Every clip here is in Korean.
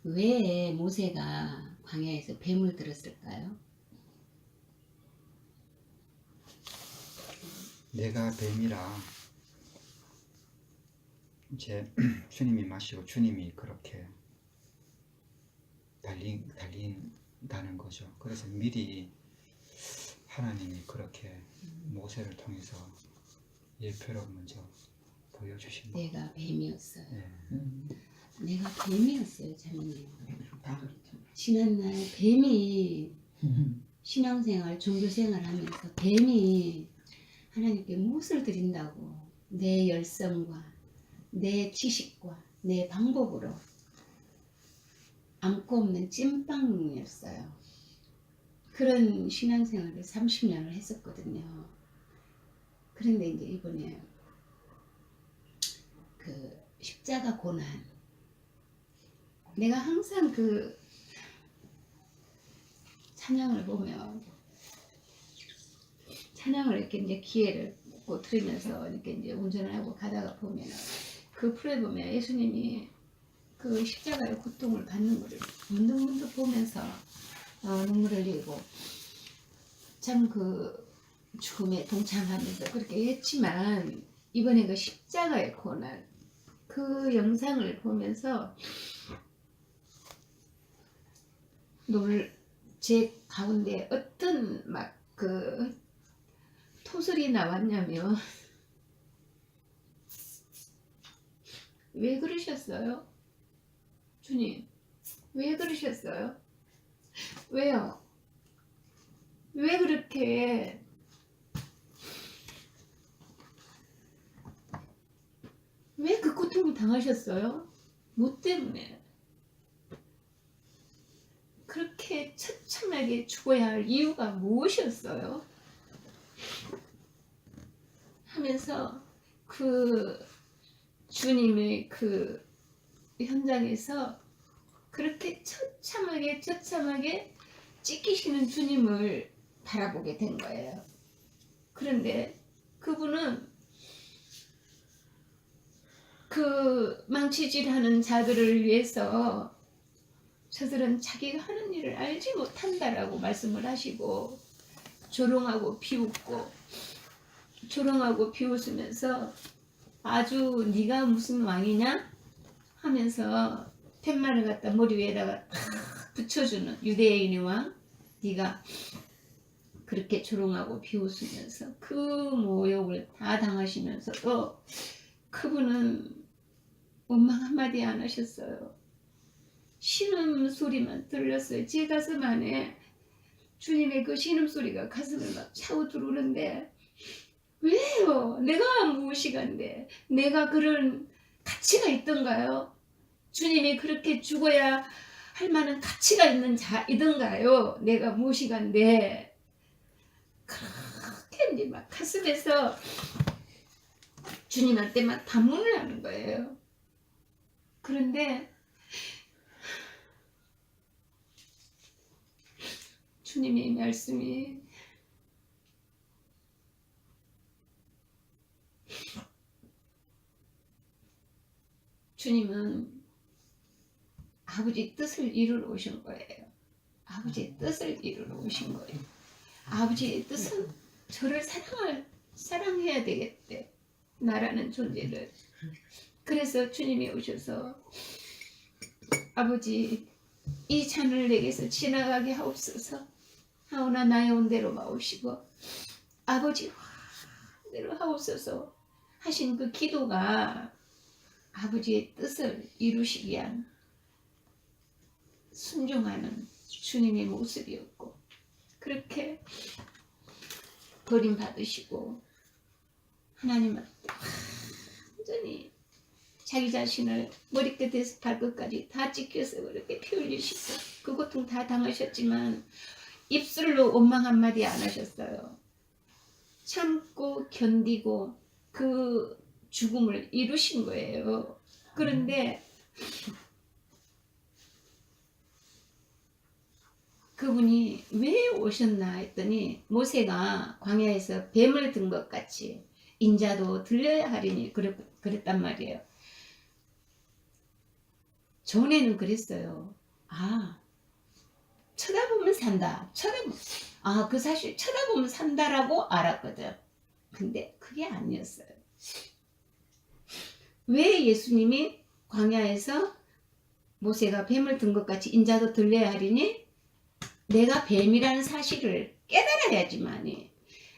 왜 모세가 광야에서 뱀을 들었을까요? 내가 뱀이라 이제 주님이 마시고 주님이 그렇게 달린다는 거죠. 그래서 미리 하나님이 그렇게 모세를 통해서 예표로 먼저 보여주신 거예요. 내가 뱀이었어요. 네. 내가 뱀이었어요, 자매님. 지난날 뱀이 신앙생활, 종교생활 하면서 뱀이 하나님께 무엇을 드린다고 내 열성과 내 지식과 내 방법으로 암고 없는 찐빵이었어요. 그런 신앙생활을 30년을 했었거든요. 그런데 이제 이번에 그 십자가 고난, 내가 항상 그 찬양을 보면, 찬양을 이렇게 이제 기회를 꼭 들으면서 이렇게 이제 운전을 하고 가다가 보면, 그 프로에 보면 예수님이 그 십자가의 고통을 받는 것을 문득문득 보면서 눈물을 흘리고, 참 그 죽음에 동참하면서 그렇게 했지만, 이번에 그 십자가의 고난, 그 영상을 보면서 제 가운데 어떤 막 그 토설이 나왔냐면, 왜 그러셨어요? 주님, 왜 그러셨어요? 왜요? 왜 그렇게 왜 그 고통을 당하셨어요? 뭐 때문에? 그렇게 처참하게 죽어야 할 이유가 무엇이었어요? 하면서 그 주님의 그 현장에서 그렇게 처참하게 찢기시는 주님을 바라보게 된 거예요. 그런데 그분은 그 망치질하는 자들을 위해서 저들은 자기가 하는 일을 알지 못한다라고 말씀을 하시고, 조롱하고 비웃으면서 아주 네가 무슨 왕이냐 하면서 팻말을 갖다 머리 위에다가 탁 붙여주는 유대인의 왕, 네가 그렇게 조롱하고 비웃으면서 그 모욕을 다 당하시면서도 그분은 원망 한마디 안 하셨어요. 신음소리만 들렸어요. 제 가슴 안에 주님의 그 신음소리가 가슴을 막 차고 들어오는데, 왜요? 내가 무엇이간데? 내가 그런 가치가 있던가요? 주님이 그렇게 죽어야 할 만한 가치가 있는 자이던가요? 내가 무엇이간데? 그렇게 이제 막 가슴에서 주님한테 막 반문을 하는 거예요. 그런데 주님의 말씀이 주님은 아버지 뜻을 이루러 오신 거예요. 아버지의 뜻을 이루러 오신 거예요. 아버지의 뜻은 저를 사랑해야 되겠대. 나라는 존재를. 그래서 주님이 오셔서 아버지 이 잔을 내게서 지나가게 하옵소서 하오나 나의 온대로 마오시고 아버지 대로 하옵소서 하신 그 기도가 아버지의 뜻을 이루시기 위한 순종하는 주님의 모습이었고, 그렇게 버림받으시고 하나님 앞에 완전히 자기 자신을 머리끝에서 발끝까지 다 찢겨서 그렇게 피 흘리시고 그 고통 다 당하셨지만 입술로 원망 한마디 안 하셨어요. 참고 견디고 그 죽음을 이루신 거예요. 그런데 그분이 왜 오셨나 했더니, 모세가 광야에서 뱀을 든 것 같이 인자도 들려야 하리니 그랬단 말이에요. 전에는 그랬어요. 쳐다보면 산다. 그 사실 쳐다보면 산다라고 알았거든. 근데 그게 아니었어요. 왜 예수님이 광야에서 모세가 뱀을 든 것 같이 인자도 들려야 하리니? 내가 뱀이라는 사실을 깨달아야지만이,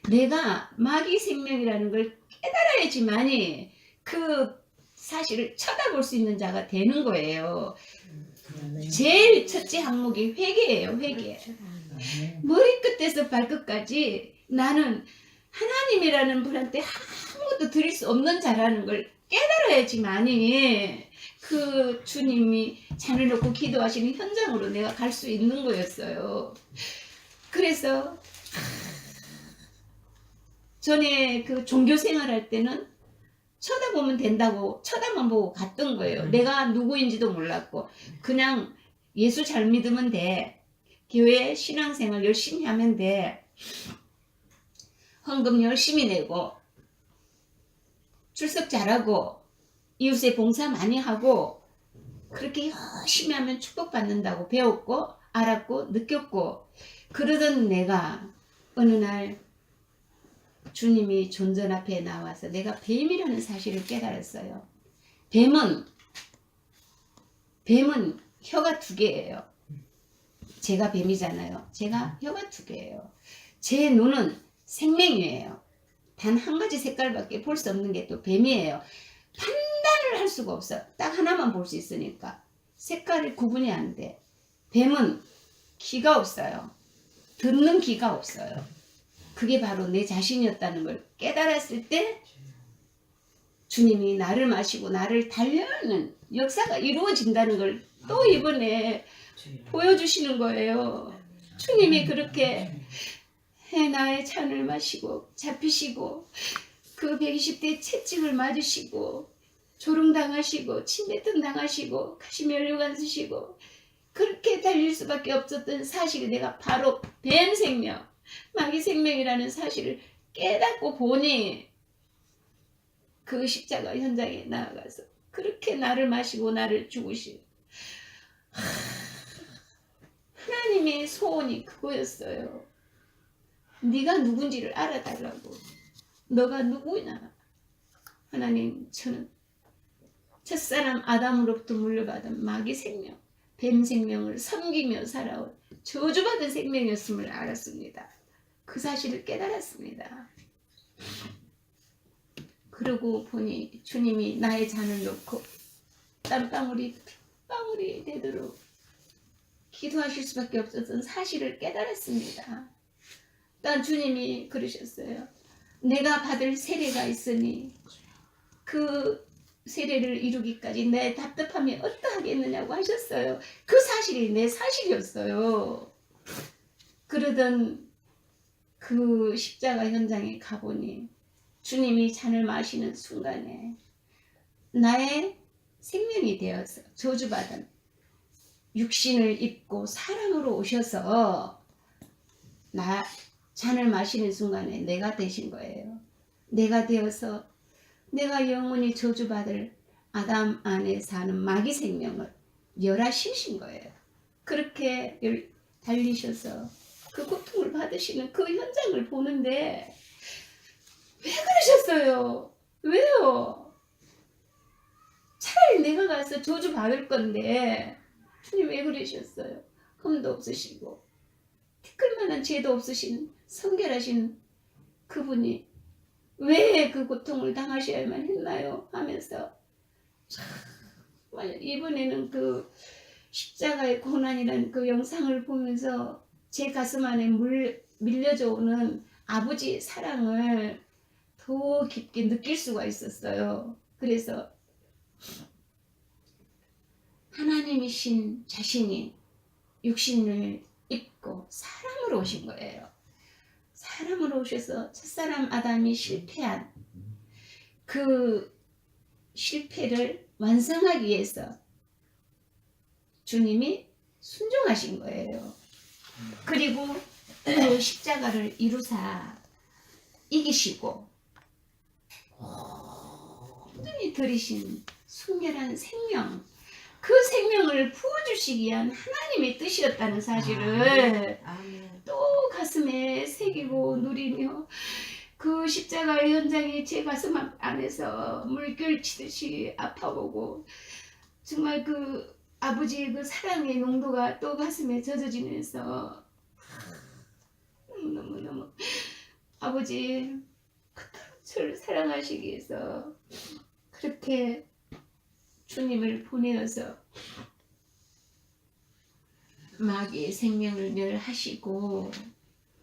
내가 마귀 생명이라는 걸 깨달아야지만이 그 사실을 쳐다볼 수 있는 자가 되는 거예요. 제일 첫째 항목이 회개예요. 회개. 머리끝에서 발끝까지 나는 하나님이라는 분한테 아무것도 드릴 수 없는 자라는 걸 깨달아야지만이 그 주님이 잔을 놓고 기도하시는 현장으로 내가 갈 수 있는 거였어요. 그래서 전에 그 종교 생활할 때는 쳐다보면 된다고 쳐다만 보고 갔던 거예요. 내가 누구인지도 몰랐고 그냥 예수 잘 믿으면 돼. 교회 신앙생활 열심히 하면 돼. 헌금 열심히 내고 출석 잘하고 이웃에 봉사 많이 하고 그렇게 열심히 하면 축복받는다고 배웠고 알았고 느꼈고, 그러던 내가 어느 날 주님이 존전 앞에 나와서 내가 뱀이라는 사실을 깨달았어요. 뱀은 혀가 2개예요. 제가 뱀이잖아요. 제가 혀가 2개예요. 제 눈은 생명이에요. 단 한 가지 색깔밖에 볼 수 없는 게 또 뱀이에요. 판단을 할 수가 없어. 딱 하나만 볼 수 있으니까. 색깔이 구분이 안 돼. 뱀은 귀가 없어요. 듣는 귀가 없어요. 그게 바로 내 자신이었다는 걸 깨달았을 때 주님이 나를 마시고 나를 달려는 역사가 이루어진다는 걸 또 이번에 보여주시는 거예요. 주님이 그렇게 나의 잔을 마시고 잡히시고 그 120대 채찍을 맞으시고 조롱당하시고 침뱉음 당하시고 가시면류관 쓰시고 그렇게 달릴 수밖에 없었던 사실이 내가 바로 뱀 생명, 마귀 생명이라는 사실을 깨닫고 보니 그 십자가 현장에 나아가서 그렇게 나를 마시고 나를 죽으신 하나님의 소원이 그거였어요. 네가 누군지를 알아달라고. 너가 누구냐? 하나님, 저는 첫사람 아담으로부터 물려받은 마귀 생명, 뱀 생명을 섬기며 살아온 저주받은 생명이었음을 알았습니다. 그 사실을 깨달았습니다. 그러고 보니 주님이 나의 잔을 놓고 땀방울이 핏방울이 되도록 기도하실 수밖에 없었던 사실을 깨달았습니다. 또 주님이 그러셨어요. 내가 받을 세례가 있으니 그 세례를 이루기까지 내 답답함이 어떠하겠느냐고 하셨어요. 그 사실이 내 사실이었어요. 그러던 그 십자가 현장에 가보니 주님이 잔을 마시는 순간에 나의 생명이 되어서 저주받은 육신을 입고 사람으로 오셔서 나 잔을 마시는 순간에 내가 되신 거예요. 내가 되어서 내가 영원히 저주받을 아담 안에 사는 마귀 생명을 멸하시신 거예요. 그렇게 달리셔서 그 고통을 받으시는 그 현장을 보는데 왜 그러셨어요? 왜요? 차라리 내가 가서 저주받을 건데 주님 왜 그러셨어요? 흠도 없으시고 티끌만한 죄도 없으신 성결하신 그분이 왜 그 고통을 당하셔야만 했나요? 하면서 정말 이번에는 그 십자가의 고난이라는 그 영상을 보면서 제 가슴 안에 밀려져 오는 아버지의 사랑을 더 깊게 느낄 수가 있었어요. 그래서 하나님이신 자신이 육신을 입고 사람으로 오신 거예요. 사람으로 오셔서 첫사람 아담이 실패한 그 실패를 완성하기 위해서 주님이 순종하신 거예요. 그리고 그 십자가를 이루사 이기시고 온전히 들이신 순결한 생명, 그 생명을 부어주시기 위한 하나님의 뜻이었다는 사실을 아멘. 또 가슴에 새기고 누리며 그 십자가의 현장이 제 가슴 안에서 물결 치듯이 아파오고 정말 그 아버지의 그 사랑의 농도가 또 가슴에 젖어지면서 너무너무 아버지 그토록 저를 사랑하시기 위해서 그렇게 주님을 보내어서 마귀의 생명을 멸하시고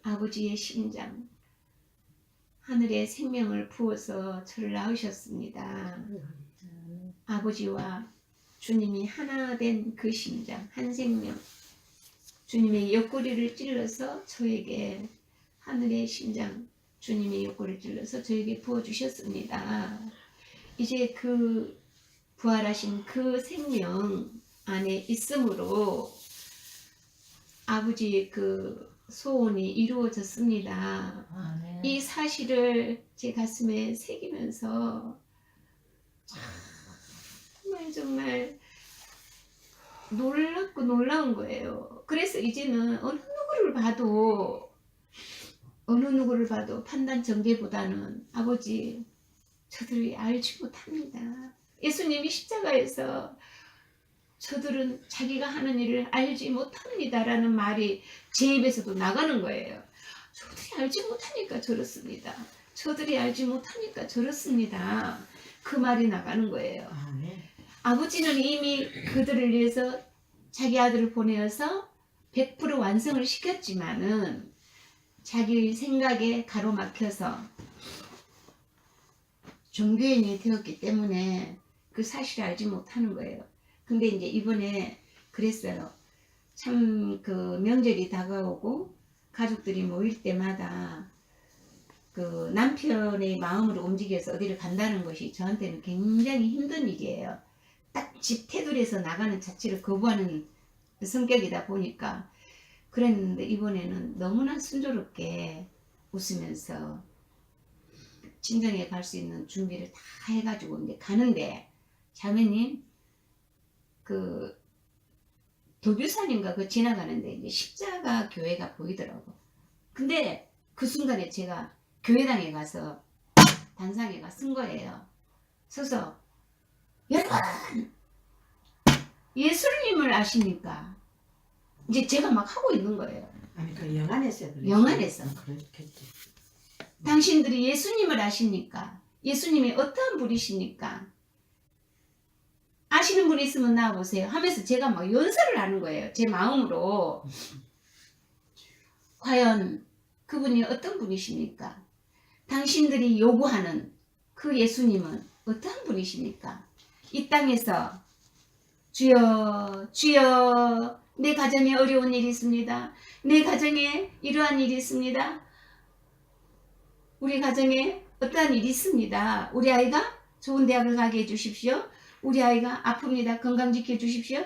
아버지의 심장 하늘의 생명을 부어서 저를 낳으셨습니다. 아버지와 주님이 하나 된 그 심장, 한 생명, 주님의 옆구리를 찔러서 저에게 하늘의 심장, 주님의 옆구리를 찔러서 저에게 부어주셨습니다. 이제 그 부활하신 그 생명 안에 있으므로 아버지의 그 소원이 이루어졌습니다. 아멘. 이 사실을 제 가슴에 새기면서 정말 놀랍고 놀라운 거예요. 그래서 이제는 어느 누구를 봐도 판단 전개보다는 아버지 저들이 알지 못합니다. 예수님이 십자가에서 저들은 자기가 하는 일을 알지 못합니다라는 말이 제 입에서도 나가는 거예요. 저들이 알지 못하니까 저렇습니다. 저들이 알지 못하니까 저렇습니다. 그 말이 나가는 거예요. 아멘. 아버지는 이미 그들을 위해서 자기 아들을 보내어서 100% 완성을 시켰지만은 자기 생각에 가로막혀서 종교인이 되었기 때문에 그 사실을 알지 못하는 거예요. 근데 이제 이번에 그랬어요. 참 그 명절이 다가오고 가족들이 모일 때마다 그 남편의 마음으로 움직여서 어디를 간다는 것이 저한테는 굉장히 힘든 일이에요. 딱 집 테두리에서 나가는 자체를 거부하는 성격이다 보니까 그랬는데 이번에는 너무나 순조롭게 웃으면서 친정에 갈 수 있는 준비를 다 해가지고 이제 가는데 자매님 그 도교산인가 그 지나가는데 이제 십자가 교회가 보이더라고. 근데 그 순간에 제가 교회당에 가서 단상에 가 쓴 거예요. 서서 여러분 예수님을 아십니까? 이제 제가 막 하고 있는 거예요. 아니 그 영안에서 그랬어. 영안에서. 그렇겠지. 당신들이 예수님을 아십니까? 예수님이 어떠한 분이십니까? 아시는 분 있으면 나와보세요 하면서 제가 막 연설을 하는 거예요. 제 마음으로. 과연 그분이 어떤 분이십니까? 당신들이 요구하는 그 예수님은 어떠한 분이십니까? 이 땅에서 주여 주여 내 가정에 어려운 일이 있습니다. 내 가정에 이러한 일이 있습니다. 우리 가정에 어떠한 일이 있습니다. 우리 아이가 좋은 대학을 가게 해주십시오. 우리 아이가 아픕니다. 건강 지켜주십시오.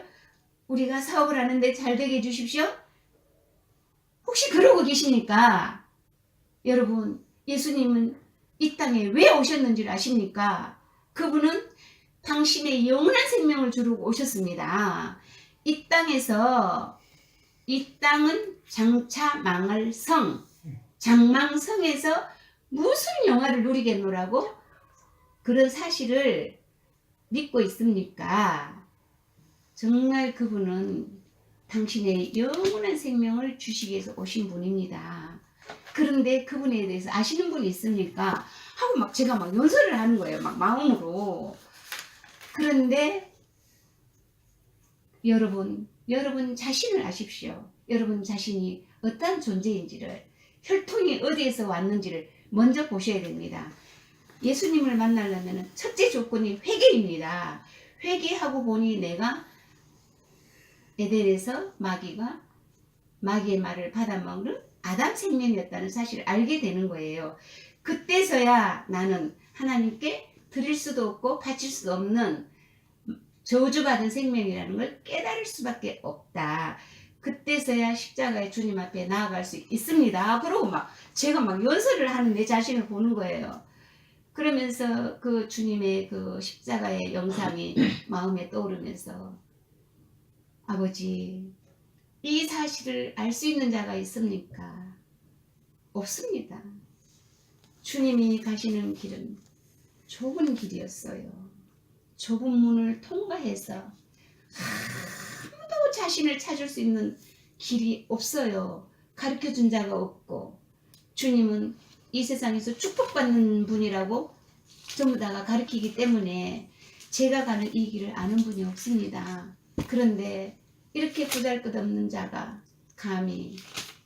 우리가 사업을 하는데 잘 되게 해주십시오. 혹시 그러고 계십니까? 여러분 예수님은 이 땅에 왜 오셨는지 아십니까? 그분은 당신의 영원한 생명을 주려고 오셨습니다. 이 땅에서 이 땅은 장차 망할 성 장망성에서 무슨 영화를 누리겠노라고 그런 사실을 믿고 있습니까? 정말 그분은 당신의 영원한 생명을 주시기 위해서 오신 분입니다. 그런데 그분에 대해서 아시는 분이 있습니까? 하고 막 제가 막 연설을 하는 거예요. 막 마음으로. 그런데 여러분 자신을 아십시오. 여러분 자신이 어떤 존재인지를 혈통이 어디에서 왔는지를 먼저 보셔야 됩니다. 예수님을 만나려면 첫째 조건이 회개입니다. 회개하고 보니 내가 에덴에서 마귀의 말을 받아먹는 아담 생명이었다는 사실을 알게 되는 거예요. 그때서야 나는 하나님께 드릴 수도 없고 바칠 수도 없는 저주받은 생명이라는 걸 깨달을 수밖에 없다. 그때서야 십자가의 주님 앞에 나아갈 수 있습니다. 그러고 막 제가 막 연설을 하는 내 자신을 보는 거예요. 그러면서 그 주님의 그 십자가의 영상이 마음에 떠오르면서 아버지, 이 사실을 알 수 있는 자가 있습니까? 없습니다. 주님이 가시는 길은 좁은 길이었어요. 좁은 문을 통과해서 아무도 자신을 찾을 수 있는 길이 없어요. 가르쳐준 자가 없고, 주님은 이 세상에서 축복받는 분이라고 전부 다가 가르치기 때문에 제가 가는 이 길을 아는 분이 없습니다. 그런데 이렇게 보잘것없는 자가 감히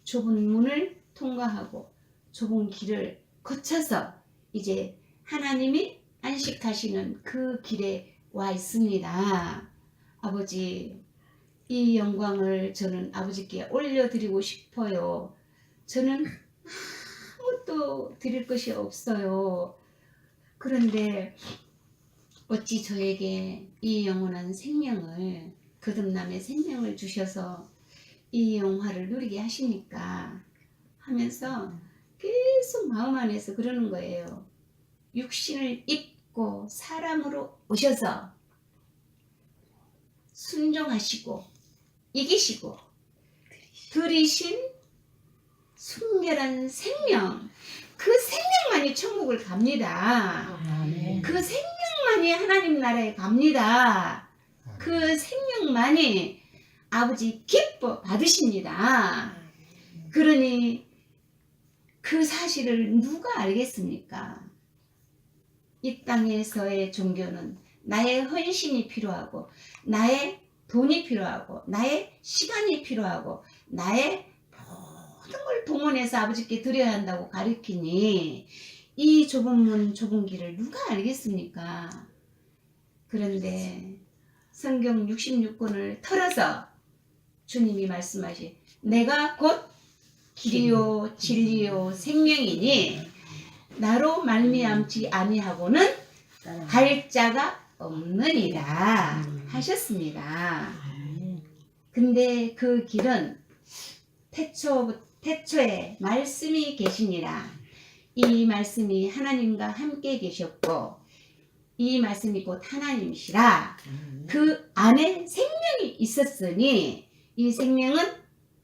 좁은 문을 통과하고 좁은 길을 거쳐서 이제 하나님이 안식하시는 그 길에 와 있습니다. 아버지, 이 영광을 저는 아버지께 올려드리고 싶어요. 저는 아무것도 드릴 것이 없어요. 그런데 어찌 저에게 이 영원한 생명을, 거듭남의 생명을 주셔서 이 영화를 누리게 하십니까? 하면서 계속 마음 안에서 그러는 거예요. 육신을 입고 사람으로 오셔서 순종하시고 이기시고 들이신 순결한 생명, 그 생명만이 천국을 갑니다. 아멘. 그 생명만이 하나님 나라에 갑니다. 그 생명만이 아버지 기뻐 받으십니다. 그러니 그 사실을 누가 알겠습니까? 이 땅에서의 종교는 나의 헌신이 필요하고, 나의 돈이 필요하고, 나의 시간이 필요하고, 나의 모든 걸 동원해서 아버지께 드려야 한다고 가르치니 이 좁은 문 좁은 길을 누가 알겠습니까? 그런데 성경 66권을 털어서 주님이 말씀하신 내가 곧 길이요 진리요 생명이니 나로 말미암지 아니하고는 갈 자가 없느니라 하셨습니다. 근데 그 길은 태초에 말씀이 계시니라. 이 말씀이 하나님과 함께 계셨고 이 말씀이 곧 하나님이시라. 그 안에 생명이 있었으니 이 생명은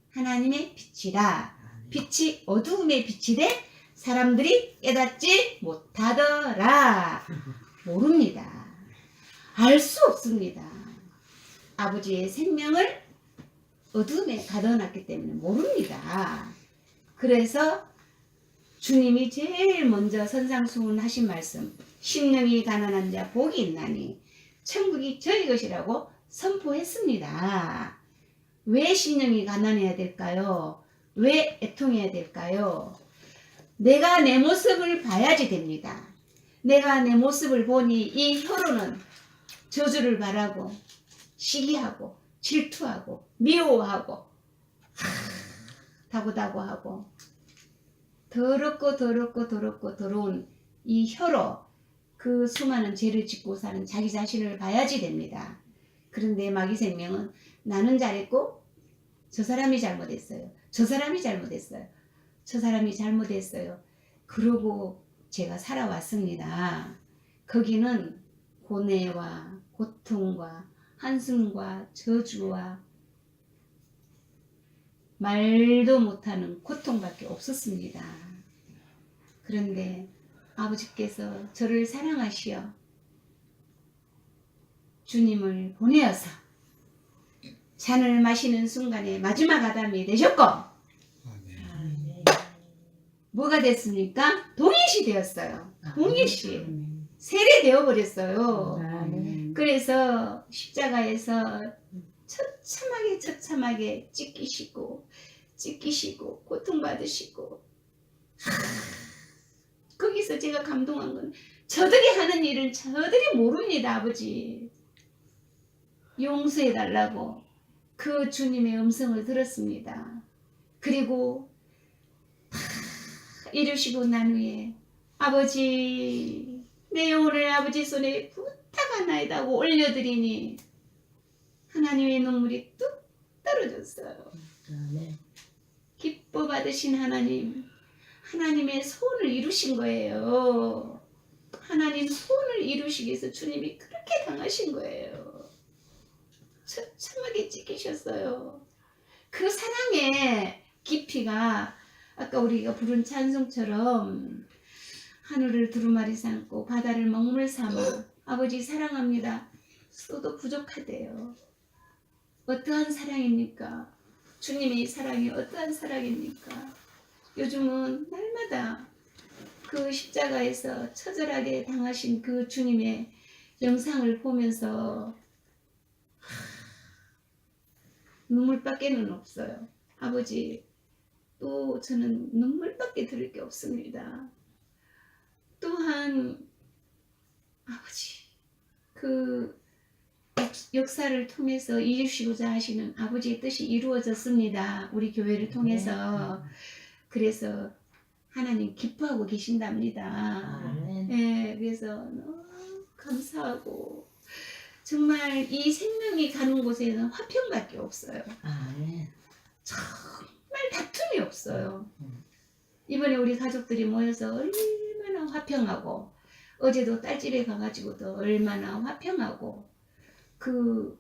하나님의 빛이라. 빛이 어두움에 빛이 돼 사람들이 깨닫지 못하더라. 모릅니다. 알 수 없습니다. 아버지의 생명을 어둠에 가둬놨기 때문에 모릅니다. 그래서 주님이 제일 먼저 선상수훈하신 말씀, 심령이 가난한 자 복이 있나니 천국이 저희 것이라고 선포했습니다. 왜 심령이 가난해야 될까요? 왜 애통해야 될까요? 내가 내 모습을 봐야지 됩니다. 내가 내 모습을 보니 이 혀로는 저주를 바라고 시기하고 질투하고 미워하고 다고다고하고 더럽고 더러운 이 혀로 그 수많은 죄를 짓고 사는 자기 자신을 봐야지 됩니다. 그런데 마귀 생명은 나는 잘했고 저 사람이 잘못했어요. 저 사람이 잘못했어요. 저 사람이 잘못했어요. 그러고 제가 살아왔습니다. 거기는 고뇌와 고통과 한숨과 저주와 말도 못하는 고통밖에 없었습니다. 그런데 아버지께서 저를 사랑하시어 주님을 보내어서 잔을 마시는 순간에 마지막 아담이 되셨고 뭐가 됐습니까? 동일시 되었어요. 동일시 세례되어 버렸어요. 그래서 십자가에서 처참하게 찢기시고 고통받으시고 거기서 제가 감동한 건 저들이 하는 일을 저들이 모릅니다. 아버지 용서해달라고 그 주님의 음성을 들었습니다. 그리고 이루시고 난 후에 아버지 내 영혼을 아버지 손에 부탁하나이다고 올려드리니 하나님의 눈물이 뚝 떨어졌어요. 기뻐 받으신 하나님의 소원을 이루신 거예요. 하나님 소원을 이루시기 위해서 주님이 그렇게 당하신 거예요. 처참하게 찢기셨어요. 그 사랑의 깊이가 아까 우리가 부른 찬송처럼 하늘을 두루마리 삼고 바다를 먹물 삼아 아버지 사랑합니다. 써도 부족하대요. 어떠한 사랑입니까? 주님의 사랑이 어떠한 사랑입니까? 요즘은 날마다 그 십자가에서 처절하게 당하신 그 주님의 영상을 보면서 눈물밖에는 없어요. 아버지, 또 저는 눈물밖에 들을 게 없습니다. 또한 아버지, 그 역사를 통해서 이루시고자 하시는 아버지의 뜻이 이루어졌습니다. 우리 교회를 통해서. 그래서 하나님 기뻐하고 계신답니다. 아멘. 예, 그래서 너무 감사하고 정말 이 생명이 가는 곳에는 화평밖에 없어요. 아멘. 정말 다툼이 없어요. 이번에 우리 가족들이 모여서 얼마나 화평하고 어제도 딸집에 가가지고도 얼마나 화평하고 그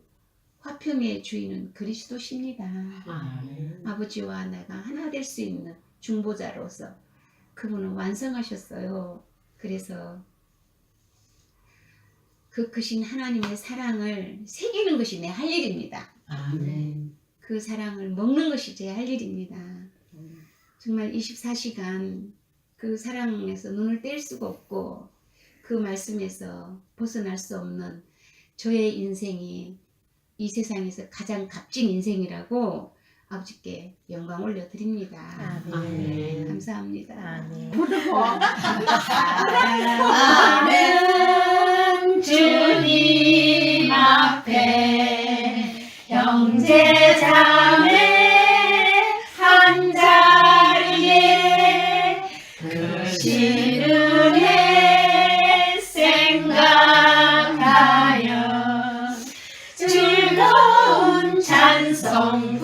화평의 주인은 그리스도십니다. 아멘. 아버지와 내가 하나 될 수 있는 중보자로서 그분은 완성하셨어요. 그래서 그 크신 하나님의 사랑을 새기는 것이 내 할 일입니다. 아멘. 그 사랑을 먹는 것이 제 할 일입니다. 정말 24시간 그 사랑에서 눈을 뗄 수가 없고 그 말씀에서 벗어날 수 없는 저의 인생이 이 세상에서 가장 값진 인생이라고 아버지께 영광 올려드립니다. 아멘. 감사합니다. 아멘. 주님 앞에 형제 자매 한 자리에 크신 은혜 생각하여 즐거운 찬송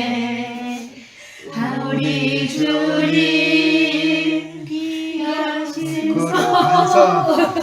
부르네. 우리 주님 귀하신 그 감사